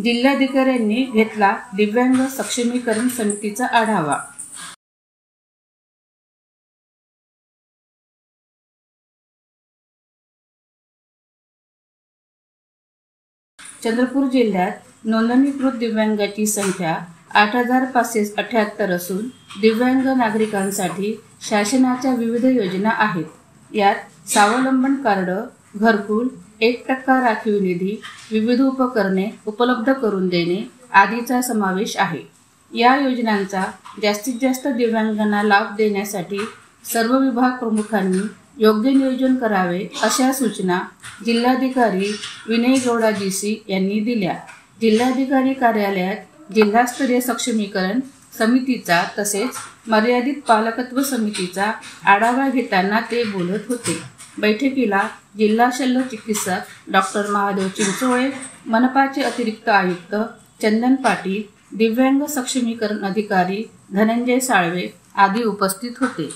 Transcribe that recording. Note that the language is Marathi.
जिल्हाधिकाऱ्यांनी घेतला दिव्यांग सक्षमीकरण समितीचा आढावा। चंद्रपूर जिल्ह्यात नोंदणीकृत दिव्यांगाची संख्या 8,578 असून दिव्यांग नागरिकांसाठी शासनाच्या विविध योजना आहेत। यात स्वावलंबन कार्ड, घरकुल, 1% राखीव निधी, विविध उपकरणे उपलब्ध करून देणे आदींचा समावेश आहे। या योजनांचा जास्तीत जास्त दिव्यांगांना लाभ देण्यासाठी सर्व विभाग प्रमुखांनी योग्य नियोजन करावे अशा सूचना जिल्हाधिकारी विनय गौडा जीसी यांनी दिल्या। जिल्हाधिकारी कार्यालयात जिल्हास्तरीय सक्षमीकरण समितीचा तसेच मर्यादित पालकत्व समितीचा आढावा घेताना ते बोलत होते। बैठकीला जिल्हा शल्य चिकित्सक डॉक्टर महादेव चिंचोळे, मनपाचे अतिरिक्त आयुक्त चंदन पाटील, दिव्यांग सक्षमीकरण अधिकारी धनंजय साळवे आदी उपस्थित होते।